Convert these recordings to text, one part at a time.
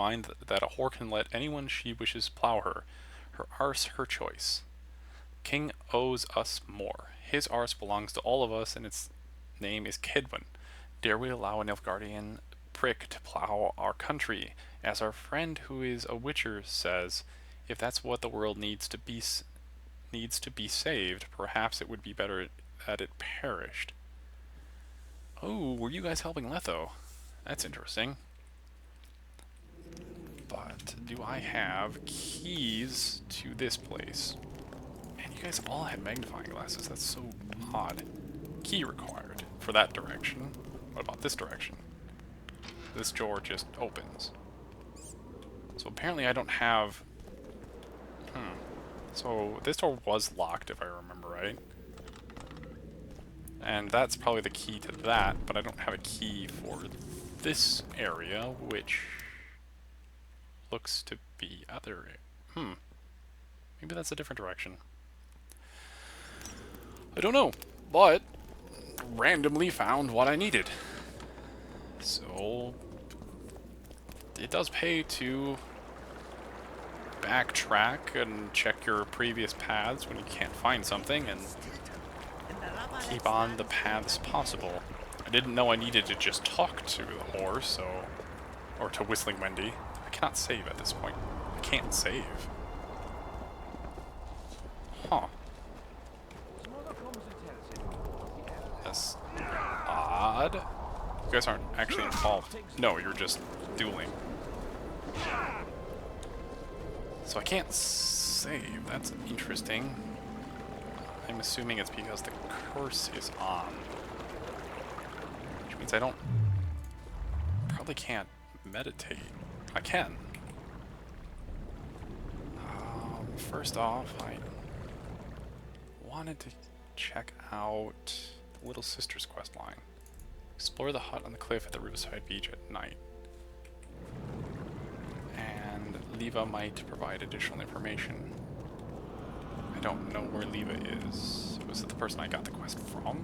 mind that a whore can let anyone she wishes plow her. Her arse, her choice. King owes us more. His arse belongs to all of us, and its name is Kedwin. Dare we allow a Nilfgaardian prick to plow our country? As our friend who is a witcher says, if that's what the world needs to be saved, perhaps it would be better that it perished. Oh, were you guys helping Letho? That's interesting. But do I have keys to this place? And you guys all had magnifying glasses. That's so odd. Key required for that direction. What about this direction? This door just opens. So apparently I don't have... So this door was locked, if I remember right. And that's probably the key to that, but I don't have a key for this area, which looks to be other... Maybe that's a different direction. I don't know, but randomly found what I needed. So it does pay to backtrack and check your previous paths when you can't find something and keep on the paths possible. I didn't know I needed to just talk to the horse, so... or to Whistling Wendy. I cannot save at this point. I can't save. Huh. That's odd. You guys aren't actually involved. No, you're just dueling. So I can't save. That's interesting. I'm assuming it's because the curse is on. Which means I don't... probably can't meditate. I can. First off, I wanted to check out the Little Sister's quest line. Explore the hut on the cliff at the riverside beach at night. And Leva might provide additional information. I don't know where Leva is. Was it the person I got the quest from?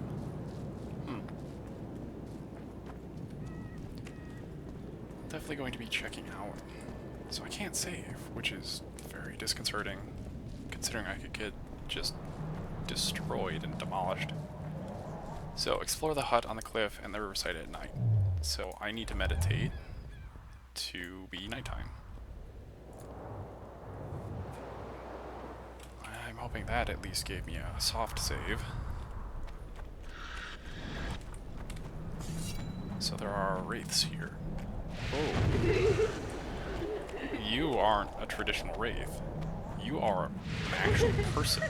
Definitely going to be checking out. So I can't save, which is very disconcerting, considering I could get just destroyed and demolished. So, explore the hut on the cliff and the riverside at night. So I need to meditate to be nighttime. I'm hoping that at least gave me a soft save. So there are wraiths here. Oh. You aren't a traditional wraith. You are an actual person.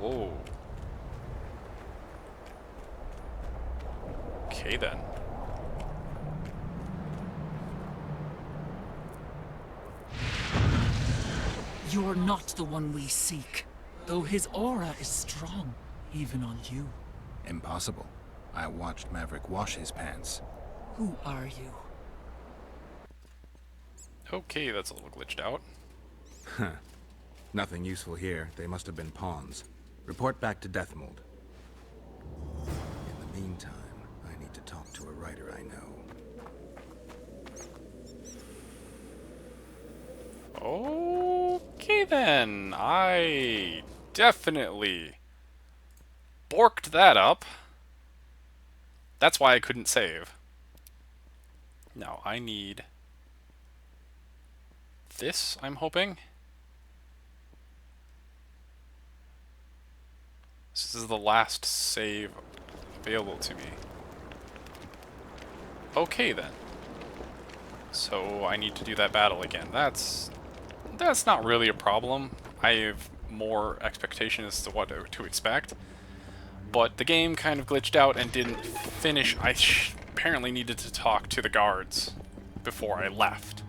Whoa. Okay then. You're not the one we seek, though his aura is strong, even on you. Impossible. I watched Maverick wash his pants. Who are you? Okay, that's a little glitched out. Huh. Nothing useful here. They must have been pawns. Report back to Deathmold. In the meantime, I need to talk to a writer I know. Okay then, I definitely borked that up. That's why I couldn't save. Now, I need this, I'm hoping. This is the last save available to me. Okay then. So I need to do that battle again. That's not really a problem. I have more expectation as to what to expect. But the game kind of glitched out and didn't finish. I apparently needed to talk to the guards before I left.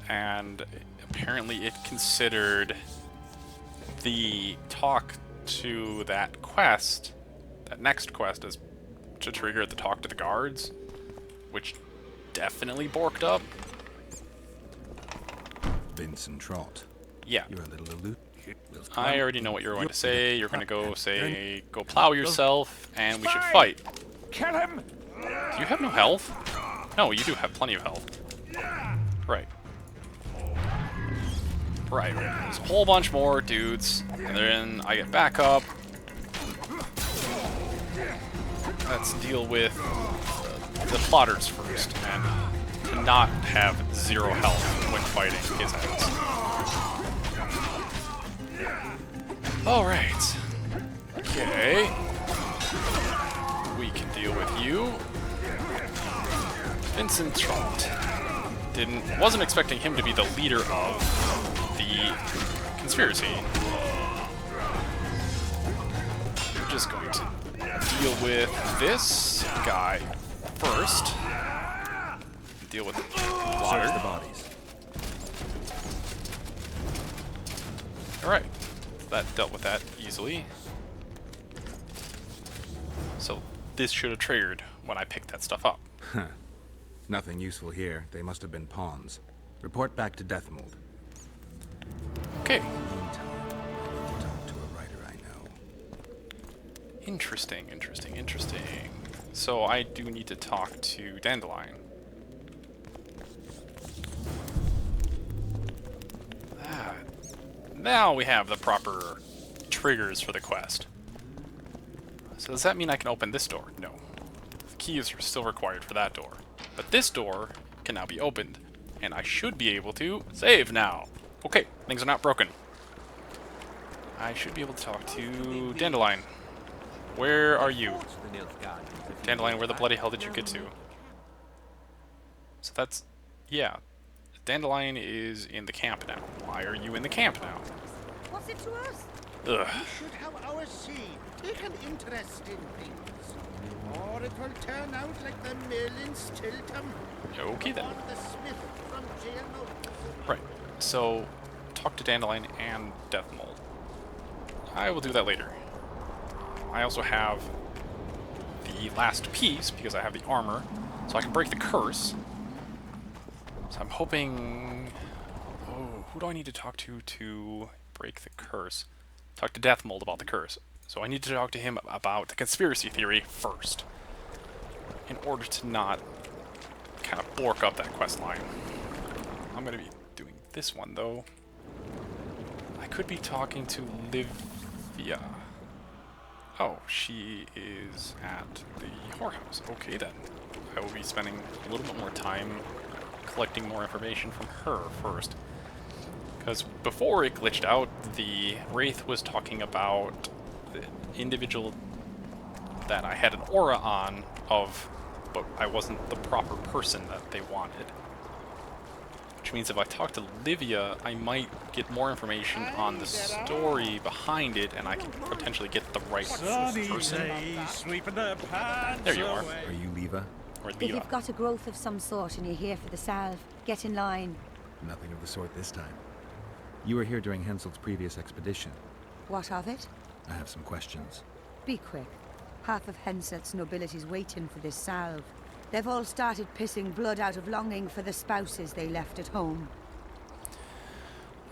And apparently it considered the talk to that quest, that next quest, as to trigger the talk to the guards, which definitely borked up. Vincent Trott. Yeah. You're a little aloof. I already know what you're going to say. You're going to go say, go plow yourself, and we should fight. Kill him! Do you have no health? No, you do have plenty of health. Right. Right. There's a whole bunch more dudes. And then I get back up. Let's deal with the plotters first. And to not have 0 health when fighting his enemies. Alright. Okay. We can deal with you. Vincent Trott. Wasn't expecting him to be the leader of the conspiracy. We're just going to deal with this guy first. Deal with the plotter. Search the bodies. Alright. That dealt with that easily. So this should have triggered when I picked that stuff up. Huh. Nothing useful here. They must have been pawns. Report back to Deathmold. Okay. In the meantime, I need to talk to a writer I know. Interesting, interesting, interesting. So I do need to talk to Dandelion. Ah, now we have the proper triggers for the quest. So does that mean I can open this door? No. The keys are still required for that door. But this door can now be opened. And I should be able to save now. Okay, things are not broken. I should be able to talk to Dandelion. Where are you? Dandelion, where the bloody hell did you get to? So that's... yeah. Dandelion is in the camp now. Why are you in the camp now? What's it to us? Ugh. We should have our seed. Take an interest in things. Or it will turn out like the mill in Stilton. Okay then. Or the smith from jail notes. Right. So, talk to Dandelion and Deathmold. I will do that later. I also have the last piece, because I have the armor, so I can break the curse. So I'm hoping... oh, who do I need to talk to break the curse? Talk to Deathmold about the curse. So I need to talk to him about the conspiracy theory first, in order to not kind of bork up that quest line. I'm going to be doing this one, though. I could be talking to Livia. Oh, she is at the whorehouse. Okay, then. I will be spending a little bit more time collecting more information from her first. Because before it glitched out, the Wraith was talking about the individual that I had an aura on of, but I wasn't the proper person that they wanted. Which means if I talk to Livia, I might get more information on the story behind it, and I can potentially get the right person. There you are. Are you Leva? Or If Leva. you've got a growth of some sort and you're here for the salve, get in line. Nothing of the sort this time. You were here during Henselt's previous expedition. What of it? I have some questions. Be quick. Half of Henselt's nobility's waiting for this salve. They've all started pissing blood out of longing for the spouses they left at home.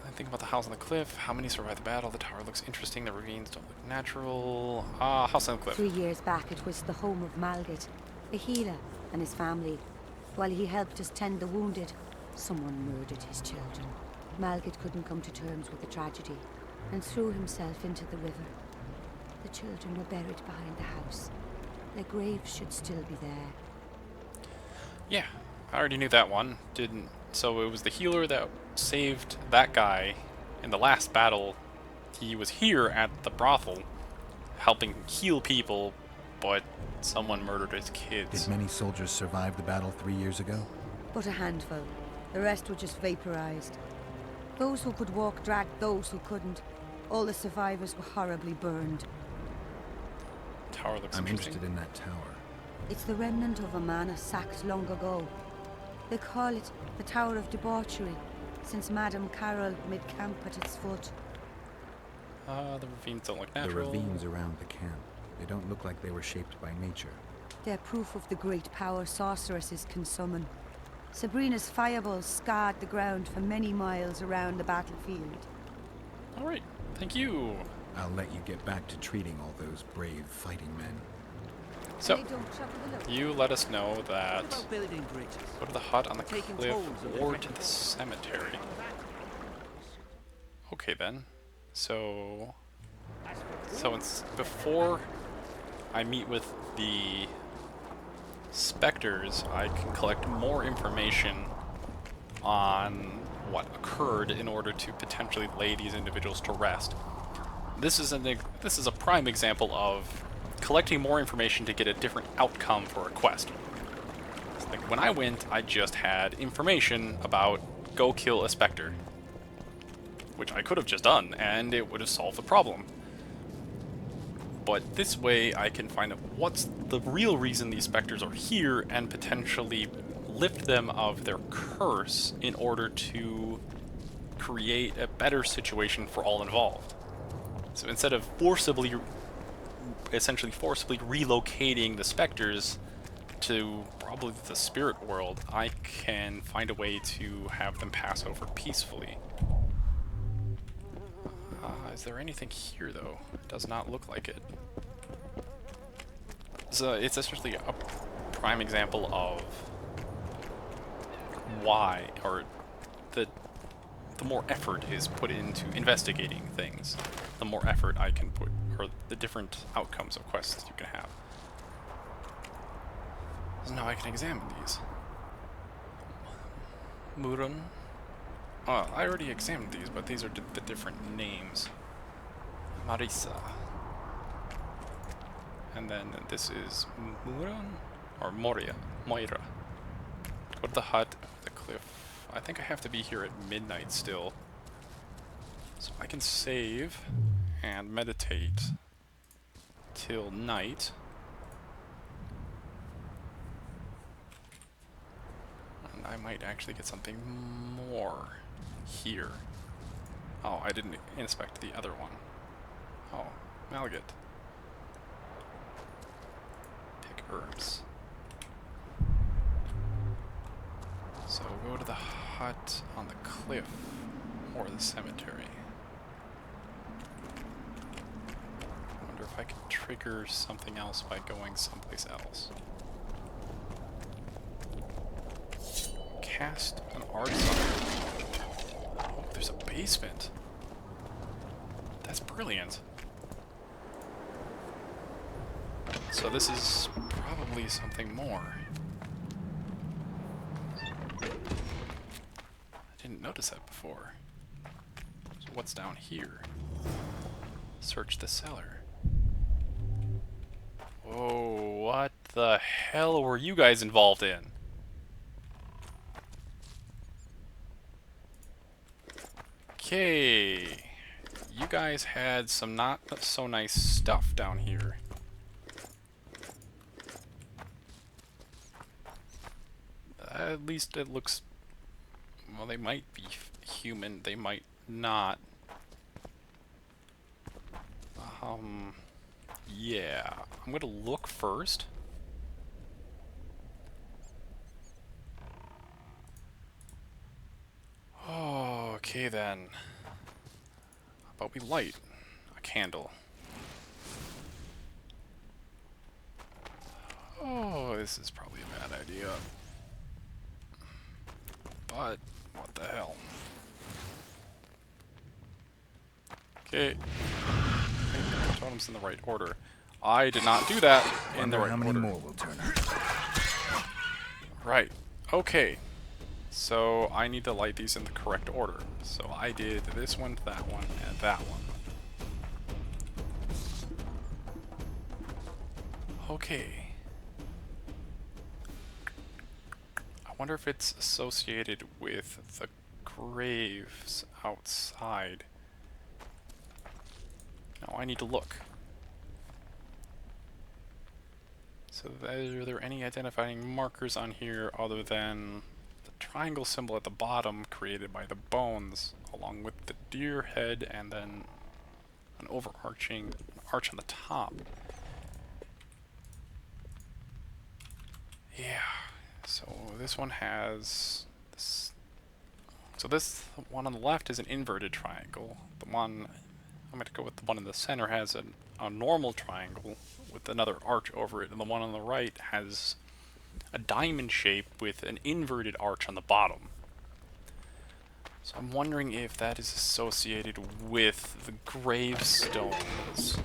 I think about the house on the cliff. How many survived the battle? The tower looks interesting. The ravines don't look natural. House on the cliff. 3 years back, it was the home of Malgit, a healer, and his family. While he helped us tend the wounded, someone murdered his children. Malgit couldn't come to terms with the tragedy and threw himself into the river. The children were buried behind the house. Their graves should still be there. Yeah, I already knew that one. Didn't. So it was the healer that saved that guy in the last battle. He was here at the brothel, helping heal people, but someone murdered his kids. Did many soldiers survive the battle 3 years ago? But a handful. The rest were just vaporized. Those who could walk dragged those who couldn't. All the survivors were horribly burned. Tower looks I'm interesting. interested in that tower. It's the remnant of a manor sacked long ago. They call it the Tower of Debauchery, since Madame Carol made camp at its foot. The ravines don't look The natural. ravines around the camp. They don't look like they were shaped by nature. They're proof of the great power sorceresses can summon. Sabrina's fireballs scarred the ground for many miles around the battlefield. Alright, thank you. I'll let you get back to treating all those brave fighting men. So, They don't trouble the look. you let us know What that about building bridges? go to the hut on the Taking cliff tolls on or different to the people. cemetery. Okay then. So it's before I meet with the specters, I can collect more information on what occurred in order to potentially lay these individuals to rest. This is a prime example of collecting more information to get a different outcome for a quest. Like when I went, I just had information about go kill a specter, which I could have just done, and it would have solved the problem. But this way, I can find out what's the real reason these specters are here and potentially lift them of their curse in order to create a better situation for all involved. So instead of essentially forcibly relocating the specters to probably the spirit world, I can find a way to have them pass over peacefully. Is there anything here, though? It does not look like it. So it's essentially a prime example of why, or the more effort is put into investigating things, the more effort I can put, or the different outcomes of quests you can have. So now I can examine these. Murun. Oh, I already examined these, but these are the different names. Marisa. And then this is Murun? Or Moria. Moira. Go to the hut, the cliff. I think I have to be here at midnight still. So I can save and meditate till night. And I might actually get something more here. Oh, I didn't inspect the other one. Oh, Malgit. Pick herbs. So go to the hut on the cliff or the cemetery. I wonder if I can trigger something else by going someplace else. Cast an arts on it. Oh, there's a basement. That's brilliant. So this is probably something more. I didn't notice that before. So what's down here? Search the cellar. Whoa, what the hell were you guys involved in? Okay. You guys had some not so nice stuff down here. At least it looks... Well, they might be human, they might not. Yeah. I'm gonna look first. Oh, okay then. How about we light a candle? Oh, this is probably a bad idea. But, what the hell? Okay. Totems in the right order. I did not do that in the Wonder right how many order. more will turn up. Right. Okay. So I need to light these in the correct order. So I did this one, that one, and that one. Okay. I wonder if it's associated with the graves outside. No, I need to look. So are there any identifying markers on here other than the triangle symbol at the bottom created by the bones, along with the deer head and then an overarching arch on the top? Yeah, so this one has this. So this one on the left is an inverted triangle. The one I'm going to go with the one in the center has a normal triangle with another arch over it, and the one on the right has a diamond shape with an inverted arch on the bottom. So I'm wondering if that is associated with the gravestones,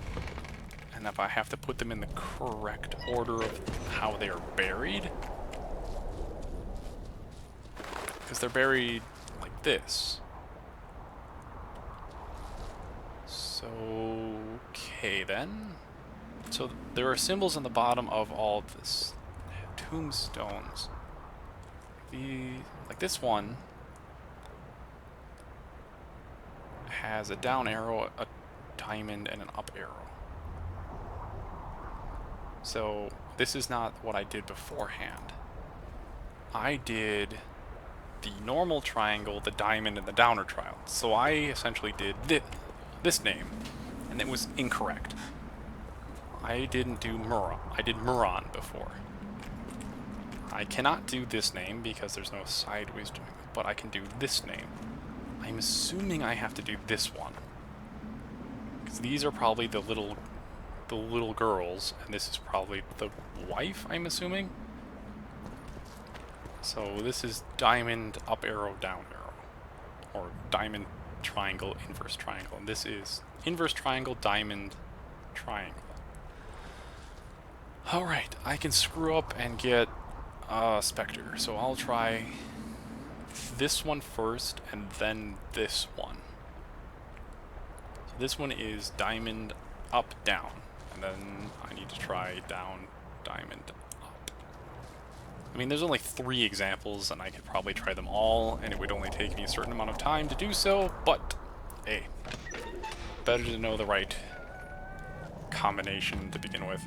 and if I have to put them in the correct order of how they are buried. Because they're buried like this. So, okay then. So there are symbols on the bottom of all of this tombstones. Like this one has a down arrow, a diamond, and an up arrow. So this is not what I did beforehand. I did the normal triangle, the diamond, and the downer triangle. So I essentially did this name, and it was incorrect. I didn't do Muron. I did Muron before. I cannot do this name because there's no sideways, but I can do this name. I'm assuming I have to do this one, because these are probably the little girls, and this is probably the wife, I'm assuming. So this is diamond, up arrow, down arrow. Or diamond, triangle, inverse triangle. And this is inverse triangle, diamond, triangle. Alright, I can screw up and get Spectre. So I'll try this one first, and then this one. So this one is diamond, up, down. And then I need to try down, diamond, up. I mean, there's only 3 examples, and I could probably try them all, and it would only take me a certain amount of time to do so, but, hey, better to know the right combination to begin with.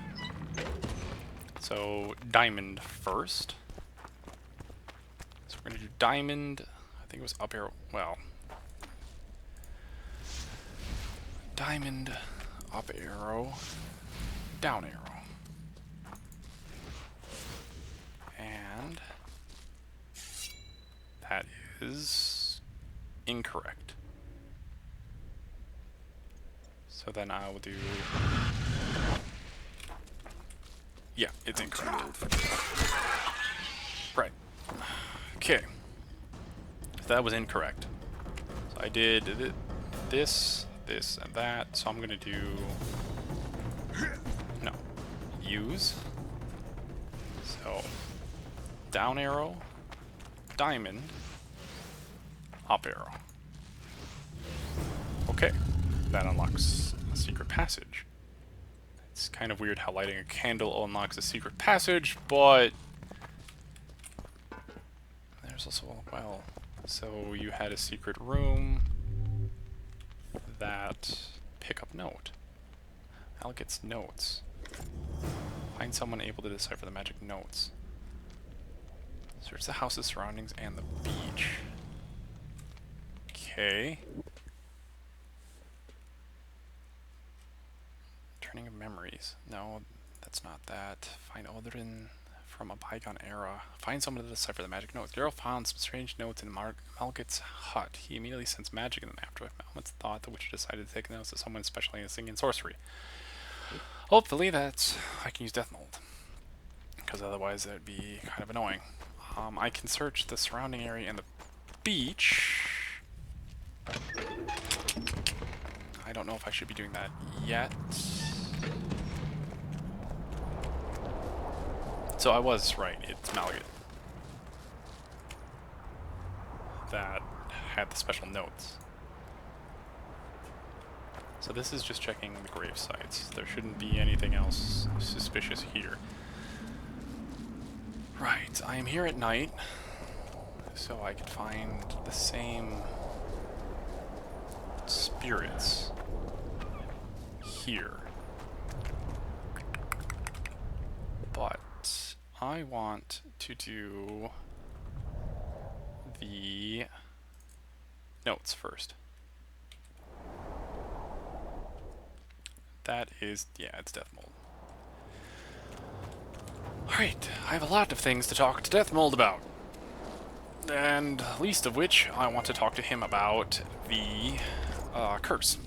So, diamond first. So we're going to do diamond, I think it was up arrow, well, diamond, up arrow, down arrow. And that is incorrect. So then I will do... Yeah, it's incorrect. Right. Okay. So that was incorrect. So I did this, and that. So I'm going to do... No. Use. So, down arrow, diamond, up arrow. Okay. That unlocks a secret passage. It's kind of weird how lighting a candle unlocks a secret passage, but there's also a well. So you had a secret room that pick up note. Al gets notes. Find someone able to decipher the magic notes. Search the house's surroundings and the beach. Okay. Turning of memories. No, that's not that. Find Odrin from a bygone era. Find someone to decipher the magic notes. Geralt found some strange notes in Malget's hut. He immediately sensed magic in them. After moments thought, the witcher decided to take notes to someone specializing in sorcery. Hopefully that's... I can use Death Mold, because otherwise that'd be kind of annoying. I can search the surrounding area and the beach. I don't know if I should be doing that yet. So I was right, it's Malget that had the special notes. So this is just checking the grave sites. There shouldn't be anything else suspicious here. Right, I am here at night, so I could find the same spirits here. But I want to do the notes first. That is, yeah, it's Death Mold. Alright, I have a lot of things to talk to Death Mold about. And least of which, I want to talk to him about the curse.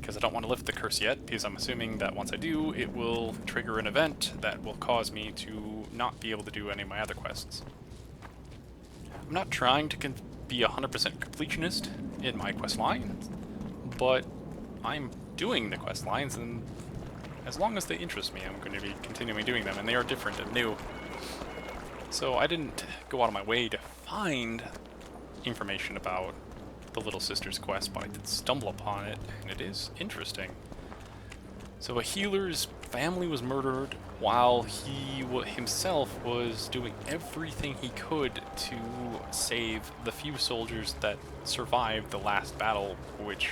because I don't want to lift the curse yet, because I'm assuming that once I do, it will trigger an event that will cause me to not be able to do any of my other quests. I'm not trying to be 100% completionist in my quest lines, but I'm doing the quest lines, and as long as they interest me, I'm going to be continuing doing them, and they are different and new. So I didn't go out of my way to find information about the Little Sister's quest, but I did stumble upon it, and it is interesting. So a healer's family was murdered while he himself was doing everything he could to save the few soldiers that survived the last battle, which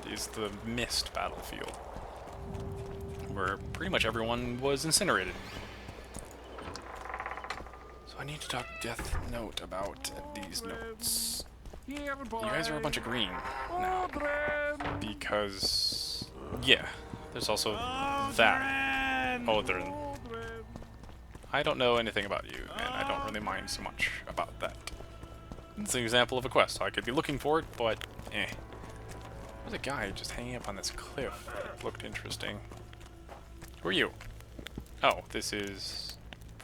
is the Mist battlefield, where pretty much everyone was incinerated. So I need to talk to Death Note about these notes. You guys are a bunch of green now, because, yeah, there's also that. Odrin. I don't know anything about you, and I don't really mind so much about that. It's an example of a quest, so I could be looking for it, but eh. There's a guy just hanging up on this cliff that looked interesting. Who are you? Oh, this is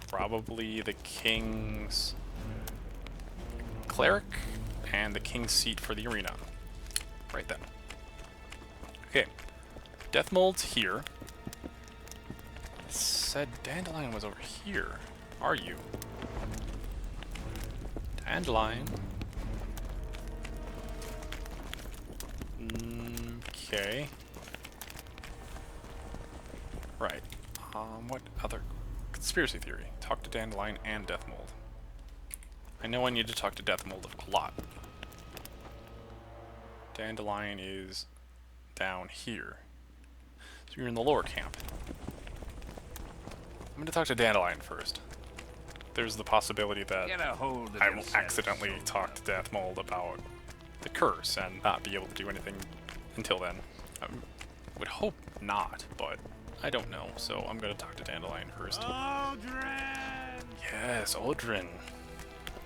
probably the king's cleric and the king's seat for the arena. Right then. Okay. Death Mold's here. It said Dandelion was over here. Are you? Dandelion. Okay. Right. What other conspiracy theory? Talk to Dandelion and Death Mold. I know I need to talk to Death Mold a lot. Dandelion is down here. So you're in the lower camp. I'm going to talk to Dandelion first. There's the possibility that I will accidentally talk to Death Mold about the curse and not be able to do anything until then. I would hope not, but I don't know, so I'm going to talk to Dandelion first. Aldrin! Yes, Odrin.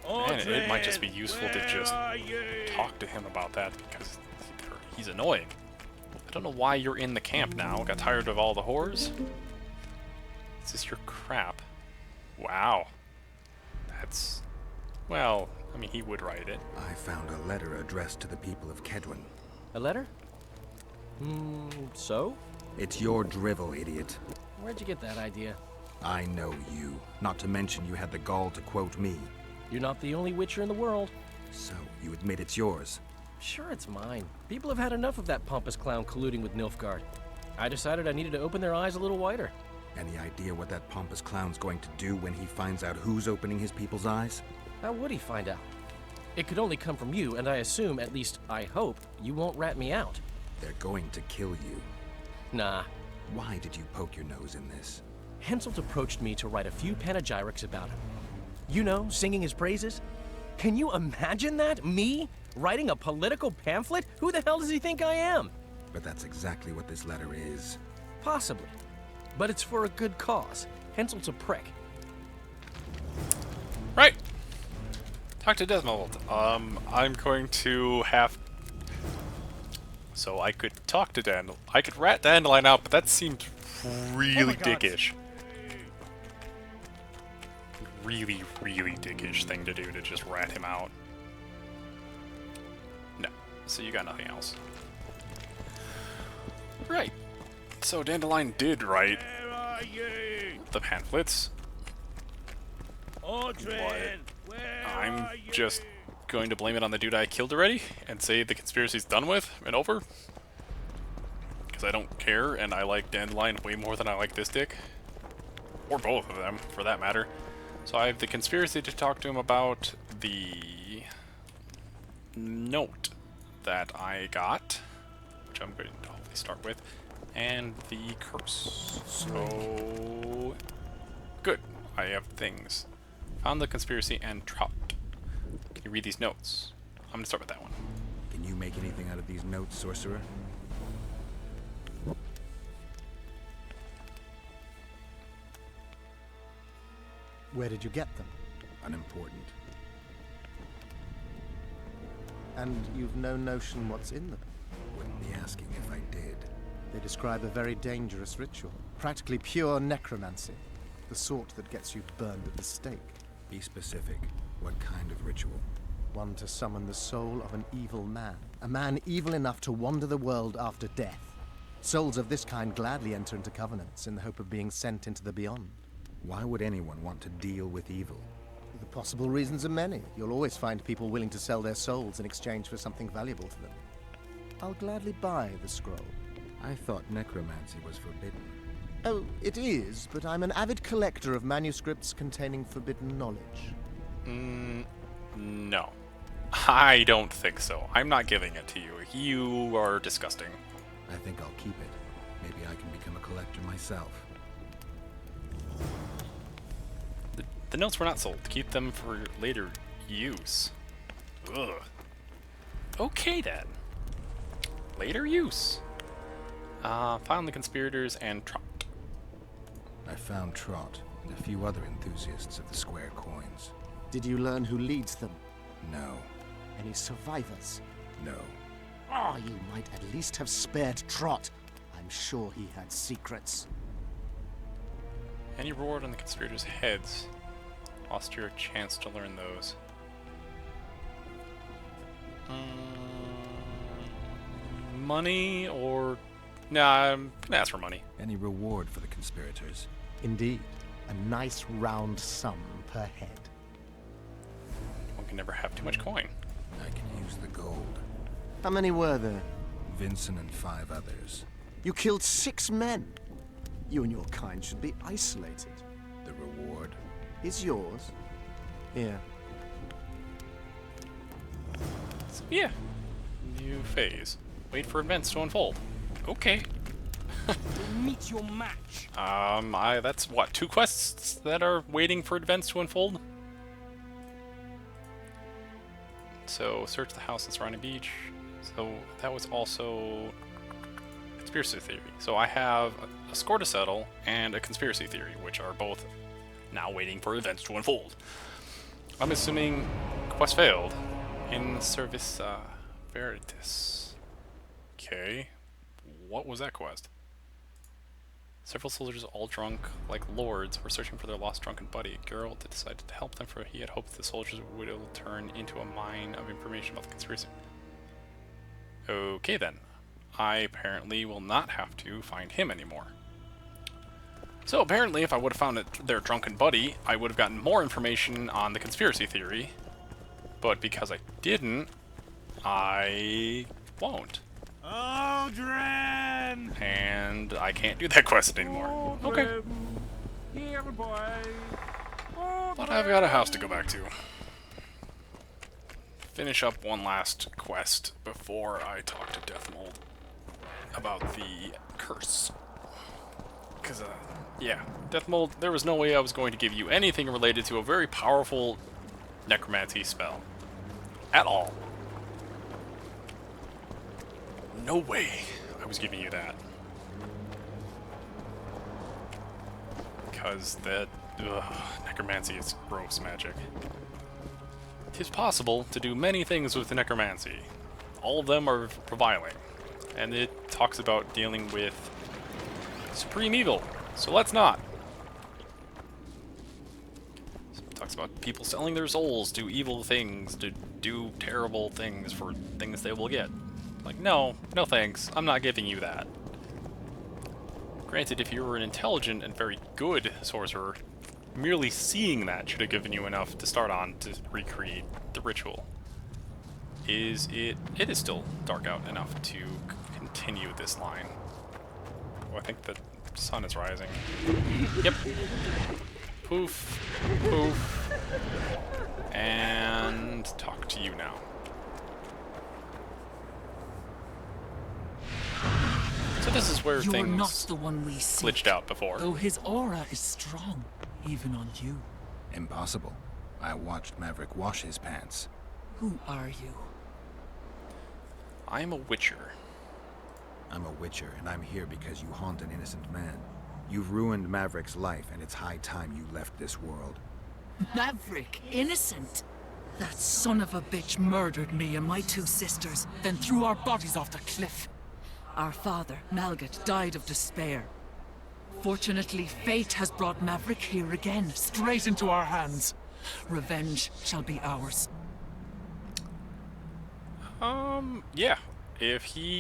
Man, it might just be useful to just talk to him about that, because he's annoying. I don't know why you're in the camp now. Got tired of all the whores? Is this your crap? Wow. That's... well, I mean, he would write it. I found a letter addressed to the people of Kedwin. A letter? So? It's your drivel, idiot. Where'd you get that idea? I know you. Not to mention you had the gall to quote me. You're not the only witcher in the world. So, you admit it's yours? Sure, it's mine. People have had enough of that pompous clown colluding with Nilfgaard. I decided I needed to open their eyes a little wider. Any idea what that pompous clown's going to do when he finds out who's opening his people's eyes? How would he find out? It could only come from you, and I assume, at least I hope, you won't rat me out. They're going to kill you. Nah. Why did you poke your nose in this? Henselt approached me to write a few panegyrics about him. You know, singing his praises. Can you imagine that? Me? Writing a political pamphlet? Who the hell does he think I am? But that's exactly what this letter is. Possibly. But it's for a good cause. Henselt's a prick. Right. Talk to Death Mold. I'm going to have... So I could talk to Dandelion. I could rat Dandelion out, but that seemed really dickish. Really, really dickish thing to do, to just rat him out. No. So you got nothing else. Right. So Dandelion did write the pamphlets. But I'm just going to blame it on the dude I killed already and say the conspiracy's done with and over. Because I don't care, and I like Dandelion way more than I like this dick. Or both of them, for that matter. So I have the conspiracy to talk to him about the note that I got, which I'm going to hopefully start with, and the curse. So, good. I have things. Found the conspiracy and trout. Can you read these notes? I'm going to start with that one. Can you make anything out of these notes, sorcerer? Where did you get them? Unimportant. And you've no notion what's in them? Wouldn't be asking if I They describe a very dangerous ritual. Practically pure necromancy. The sort that gets you burned at the stake. Be specific. What kind of ritual? One to summon the soul of an evil man. A man evil enough to wander the world after death. Souls of this kind gladly enter into covenants in the hope of being sent into the beyond. Why would anyone want to deal with evil? The possible reasons are many. You'll always find people willing to sell their souls in exchange for something valuable to them. I'll gladly buy the scroll. I thought necromancy was forbidden. Oh, it is, but I'm an avid collector of manuscripts containing forbidden knowledge. No. I don't think so. I'm not giving it to you. You are disgusting. I think I'll keep it. Maybe I can become a collector myself. The notes were not sold. Keep them for later use. Ugh. Okay then. Later use. Find the conspirators and Trot. I found Trot and a few other enthusiasts of the square coins. Did you learn who leads them? No. Any survivors? No. Oh, you might at least have spared Trot. I'm sure he had secrets. Any reward on the conspirators' heads. Lost your chance to learn those. Money or... Nah, I'm gonna ask for money. Any reward for the conspirators? Indeed. A nice round sum per head. One can never have too much coin. I can use the gold. How many were there? Vincent and 5 others. You killed 6 men. You and your kind should be isolated. The reward? Is yours? Here. So, yeah. New phase. Wait for events to unfold. Okay. Meet your match. That's what, 2 quests that are waiting for events to unfold? So, search the house and surrounding beach. So, that was also conspiracy theory. So, I have a score to settle and a conspiracy theory, which are both now waiting for events to unfold. I'm assuming quest failed. In service, Veritas. Okay. What was that quest? Several soldiers, all drunk like lords, were searching for their lost drunken buddy. Geralt decided to help them, for he had hoped the soldiers would turn into a mine of information about the conspiracy. Okay then. I apparently will not have to find him anymore. So apparently if I would have found their drunken buddy, I would have gotten more information on the conspiracy theory. But because I didn't, I won't. Aldrin! And I can't do that quest anymore. Okay. Here, boy. But I've got a house to go back to. Finish up one last quest before I talk to Deathmold about the curse. Because, yeah, Deathmold, there was no way I was going to give you anything related to a very powerful necromancy spell. At all. No way I was giving you that. Because that, necromancy is gross magic. It is possible to do many things with the necromancy. All of them are reviling. And it talks about dealing with supreme evil. So let's not. It talks about people selling their souls to evil things, to do terrible things for things they will get. Like, no thanks, I'm not giving you that. Granted, if you were an intelligent and very good sorcerer, merely seeing that should have given you enough to start on to recreate the ritual. It is still dark out enough to continue this line. Oh, I think the sun is rising. Yep. Poof. Poof. And talk to you now. So this is where You're things not the one we seek, glitched out before. though his aura is strong, even on you. Impossible. I watched Maverick wash his pants. Who are you? I'm a witcher. I'm a witcher, and I'm here because you haunt an innocent man. You've ruined Maverick's life, and it's high time you left this world. Maverick, innocent? That son of a bitch murdered me and my 2 sisters, then threw our bodies off the cliff. Our father, Malgat, died of despair. Fortunately, fate has brought Maverick here again, straight into our hands. Revenge shall be ours. Yeah. If he